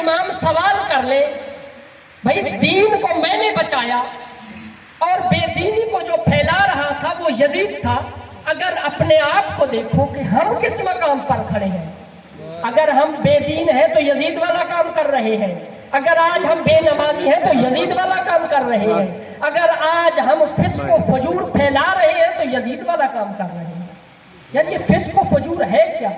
امام سوال کر لے بھائی دین کو میں نے بچایا اور بے دینی کو جو پھیلا رہا تھا وہ یزید تھا، اگر اپنے آپ کو دیکھو کہ ہم کس مقام پر کھڑے ہیں، اگر ہم بے دین ہیں تو یزید والا کام کر رہے ہیں، اگر آج ہم بے نمازی ہیں تو یزید والا کام کر رہے ہیں، اگر آج ہم فسق و فجور پھیلا رہے ہیں تو یزید والا کام کر رہے ہیں۔ یعنی یہ فسق و فجور ہے کیا؟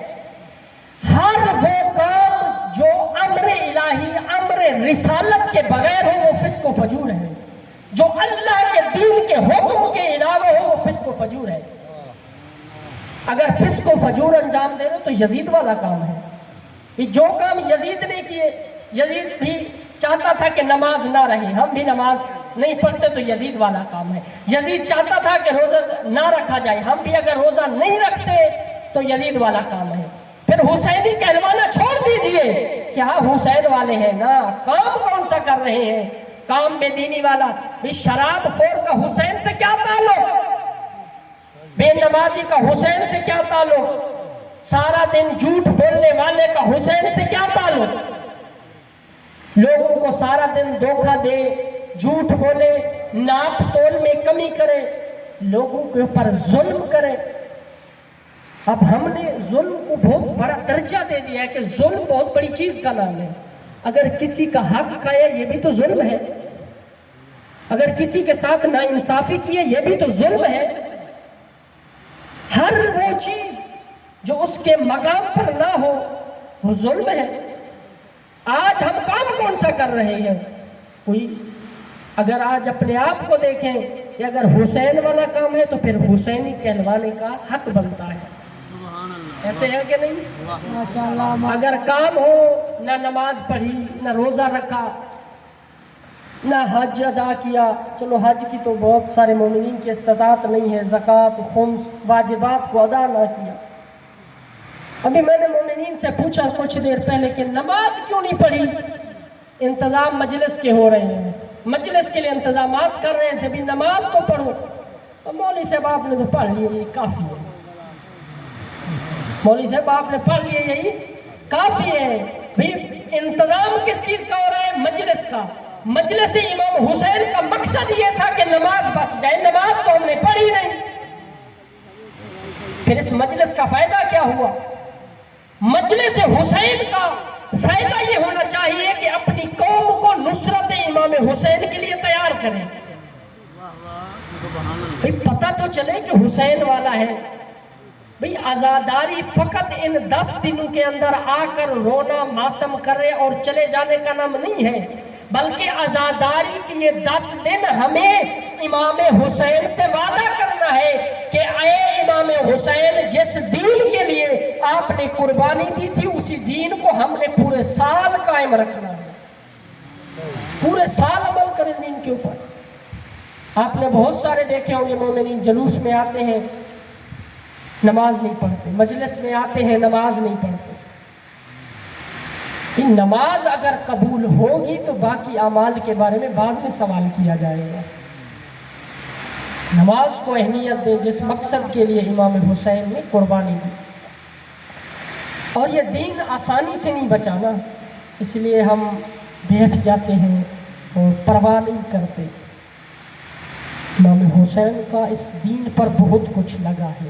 ہر وہ کام جو امر الہی، امر رسالت کے بغیر ہو وہ فسق و فجور ہے، جو اللہ کے دین کے حکم کے علاوہ ہو وہ فسق و فجور ہے۔ اگر فسق و فجور انجام دے رہے تو یزید والا کام ہے۔ جو کام یزید نے کیے، یزید بھی چاہتا تھا کہ نماز نہ رہے، ہم بھی نماز نہیں پڑھتے تو یزید والا کام ہے۔ یزید چاہتا تھا کہ روزہ نہ رکھا جائے، ہم بھی اگر روزہ نہیں رکھتے تو یزید والا کام ہے۔ پھر حسینی کہلوانا چھوڑ دیجئے کہ ہاں حسین والے ہیں نا، کام کون سا کر رہے ہیں؟ کام بے دینی والا۔ بھی شراب خور کا حسین سے کیا تعلق؟ بے نمازی کا حسین سے کیا تعلق؟ سارا دن جھوٹ بولنے والے کا حسین سے کیا تعلق؟ لوگوں کو سارا دن دھوکہ دے، جھوٹ بولے، ناپ تول میں کمی کرے، لوگوں کے اوپر ظلم کرے۔ اب ہم نے ظلم کو بہت بڑا درجہ دے دیا ہے کہ ظلم بہت بڑی چیز کا نام ہے۔ اگر کسی کا حق کھایا یہ بھی تو ظلم ہے، اگر کسی کے ساتھ ناانصافی کی ہے یہ بھی تو ظلم ہے۔ ہر وہ چیز جو اس کے مقام پر نہ ہو وہ ظلم ہے۔ آج ہم کام کون سا کر رہے ہیں؟ کوئی اگر آج اپنے آپ کو دیکھیں کہ اگر حسین والا کام ہے تو پھر حسینی کہلوانے کا حق بنتا ہے، ایسے ہے کہ نہیں؟ اگر کام ہو نہ نماز پڑھی، نہ روزہ رکھا، نہ حج ادا کیا، چلو حج کی تو بہت سارے مومنین کی استطاعت نہیں ہے، زکوٰۃ، خمس، واجبات کو ادا نہ کیا۔ ابھی میں نے مومنین سے پوچھا کچھ دیر پہلے کہ نماز کیوں نہیں پڑھی؟ انتظام مجلس کے ہو رہے ہیں، مجلس کے لیے انتظامات کر رہے تھے، بھی نماز تو پڑھو۔ اور مولوی صاحب آپ نے تو پڑھ لیے، یہ کافی ہے۔ مولوی صاحب آپ نے پڑھ لیے، یہی کافی ہے۔ بھی انتظام کس چیز کا ہو رہا ہے؟ مجلس کا۔ مجلس امام حسین کا مقصد یہ تھا کہ نماز بچ جائے، نماز تو ہم نے پڑھی نہیں۔ پھر اس مجلس کا فائدہ کیا ہوا؟ مجلس حسین کا فائدہ یہ ہونا چاہیے کہ اپنی قوم کو نصرت امام حسین کے لیے تیار کریں۔ بھئی پتہ تو چلے کہ حسین والا ہے۔ بھئی عزاداری فقط ان 10 دنوں کے اندر آ کر رونا ماتم کرے اور چلے جانے کا نام نہیں ہے، بلکہ عزاداری کی یہ 10 دن ہمیں امام حسین سے وعدہ کرنا ہے کہ اے امام حسین، جس دین کے لیے آپ نے قربانی دی تھی اسی دین کو ہم نے پورے سال قائم رکھنا ہے، پورے سال عمل کریں دین کے اوپر۔ آپ نے بہت سارے دیکھے ہوں گے مومنین جلوس میں آتے ہیں نماز نہیں پڑھتے، مجلس میں آتے ہیں نماز نہیں پڑھتے۔ نماز اگر قبول ہوگی تو باقی اعمال کے بارے میں بعد میں سوال کیا جائے گا۔ نماز کو اہمیت دیں جس مقصد کے لیے امام حسین نے قربانی دی۔ اور یہ دین آسانی سے نہیں بچانا، اس لیے ہم بیٹھ جاتے ہیں اور پرواہ نہیں کرتے۔ امام حسین کا اس دین پر بہت کچھ لگا ہے۔